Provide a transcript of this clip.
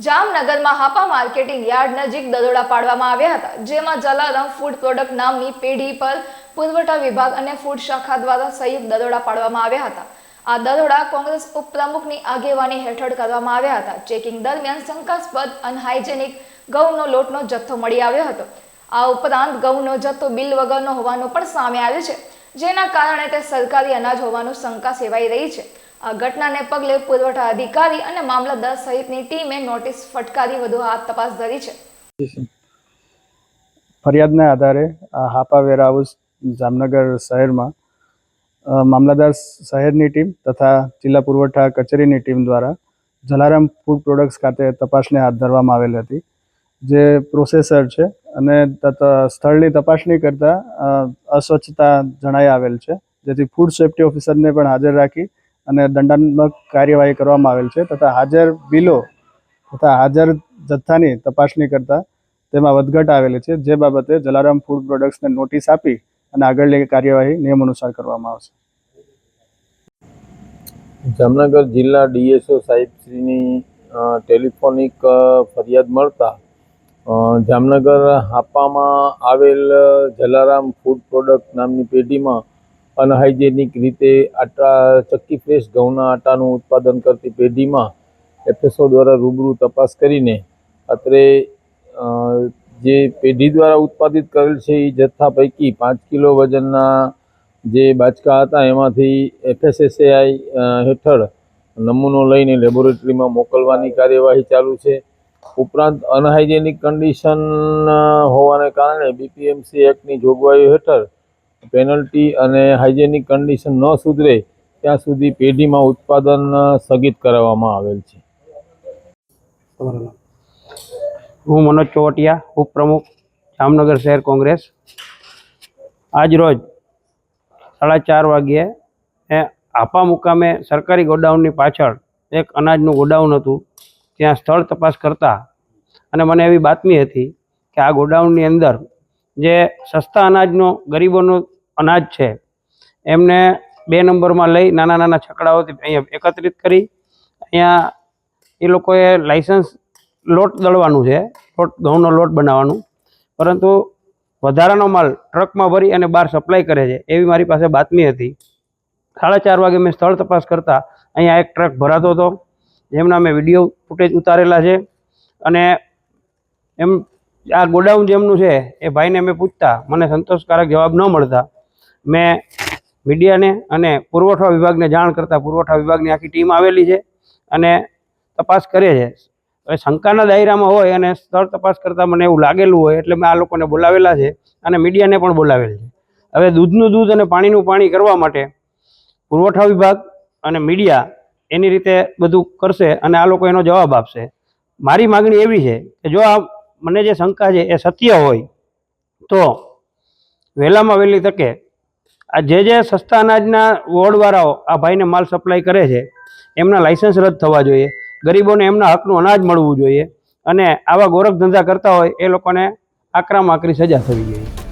જામનગરમાં Hapa marketing yard નજીક દરોડા પાડવામાં આવ્યા હતા, જેમાં જલારામ ફૂડ પ્રોડક્ટ નામની પેઢી પર પુરવઠા વિભાગ અને ફૂડ શાખા દ્વારા સંયુક્ત દરોડા પાડવામાં આવ્યા હતા। આ દરોડા કોંગ્રેસ ઉપપ્રમુખની આગેવાની હેઠળ કરવામાં આવ્યા હતા। ચેકિંગ દરમિયાન શંકાસ્પદ અનહાઇજેનિક ઘઉંનો લોટનો જથ્થો મળી આવ્યો હતો। આ ઉપરાંત ઘઉંનો જથ્થો બિલ વગરનો હોવાનું પણ સામે આવ્યું છે, જેના કારણે તે સરકારી અનાજ હોવાનું શંકા સેવાઈ રહી છે। આ ઘટનાને પગલે પુરવઠા અધિકારી અને મામલતદાર સહિતની ટીમે નોટિસ ફટકારી વધુ હાથ તપાસ ધરી છે। ફરિયાદના આધારે હાપા વેરહાઉસ જામનગર શહેરમાં મામલતદાર શહેરની ટીમ તથા જિલ્લા પુરવઠા કચેરીની ટીમ દ્વારા જલારામ ફૂડ પ્રોડક્ટ્સ ખાતે તપાસણી હાથ ધરવામાં આવેલ હતી, જે પ્રોસેસર છે અને સ્થળની તપાસણી કરતાં અસ્વચ્છતા જણાઈ આવેલ છે, જેથી ફૂડ સેફ્ટી ઓફિસરને પણ હાજર રાખી અને દંડાત્મક કાર્યવાહી કરવામાં આવેલ છે તથા હાજર બિલો તથા હાજર જથ્થાની તપાસણી કરતાં તેમાં વધઘટ આવેલી છે, જે બાબતે જલારામ ફૂડ પ્રોડક્ટ્સને નોટિસ આપી અને આગળની કાર્યવાહી નિયમ અનુસાર કરવામાં આવશે। જામનગર જિલ્લા ડીએસઓ સાહેબશ્રીની ટેલિફોનિક ફરિયાદ મળતા જામનગર હાપામાં આવેલ જલારામ ફૂડ પ્રોડક્ટ નામની પેઢીમાં અનહાઇજેનિક રીતે ચક્કી ફ્રેશ ઘઉંના આટાનું ઉત્પાદન કરતી પેઢીમાં એફએસઓ દ્વારા રૂબરૂ તપાસ કરીને અત્રે જે પેઢી દ્વારા ઉત્પાદિત કરેલ છે એ જથ્થા પૈકી 5 કિલો વજનના જે બાચકા હતા એમાંથી FSSAI હેઠળ નમૂનો લઈને લેબોરેટરીમાં મોકલવાની કાર્યવાહી ચાલુ છે। ઉપરાંત અનહાઇજેનિક કન્ડિશન હોવાને કારણે BPMC એક્ટની જોગવાઈઓ હેઠળ પેનલ્ટી અને હાઇજેનિક કન્ડિશન ન સુધરે ત્યાં સુધી પેઢીમાં ઉત્પાદન સ્થગિત કરાવવામાં આવેલ છે। હું મનોજ ચોવટિયા, ઉપપ્રમુખ જામનગર શહેર કોંગ્રેસ। આજ રોજ 4:30 વાગ્યે હાપા મુકામે સરકારી ગોડાઉનની પાછળ એક અનાજનું ગોડાઉન હતું, ત્યાં સ્થળ તપાસ કરતા અને મને એવી બાતમી હતી કે આ ગોડાઉનની અંદર જે સસ્તા અનાજનો ગરીબોનો અનાજ છે એમને 2 નંબરમાં લઈ નાના નાના છકડાઓથી અહીંયા એકત્રિત કરી અહીંયા એ લોકોએ લાઇસન્સ લોટ દળવાનું છે, ઘઉંનો લોટ બનાવવાનું, પરંતુ વધારાનો માલ ટ્રકમાં ભરી અને બહાર સપ્લાય કરે છે એવી મારી પાસે બાતમી હતી। 4:30 વાગે મેં સ્થળ તપાસ કરતાં અહીંયા એક ટ્રક ભરાતો હતો, જેમના મેં વિડીયો ફૂટેજ ઉતારેલા છે અને એમ આ ગોડાઉન જેમનું છે એ ભાઈને મેં પૂછતા મને સંતોષકારક જવાબ ન મળતા મેં મીડિયાને અને પુરવઠા વિભાગને જાણ કરતાં પુરવઠા વિભાગની આખી ટીમ આવેલી છે અને તપાસ કરે છે। હવે શંકાના દાયરામાં હોય અને સ્થળ તપાસ કરતાં મને એવું લાગેલું હોય એટલે મેં આ લોકોને બોલાવેલા છે અને મીડિયાને પણ બોલાવેલ છે। હવે દૂધનું દૂધ અને પાણીનું પાણી કરવા માટે પુરવઠા વિભાગ અને મીડિયા એની રીતે બધું કરશે અને આ લોકો એનો જવાબ આપશે। મારી માગણી એવી છે કે જો આ મને જે શંકા છે એ સત્ય હોય તો વહેલામાં વહેલી તકે આ જે સસ્તા અનાજના વોર્ડવાળાઓ આ ભાઈને માલ સપ્લાય કરે છે એમના લાઇસન્સ રદ થવા જોઈએ, ગરીબોને એમના હકનું અનાજ મળવું જોઈએ અને આવા ગોરખ ધંધા કરતા હોય એ લોકોને આકરામાં આકરી સજા થવી જોઈએ।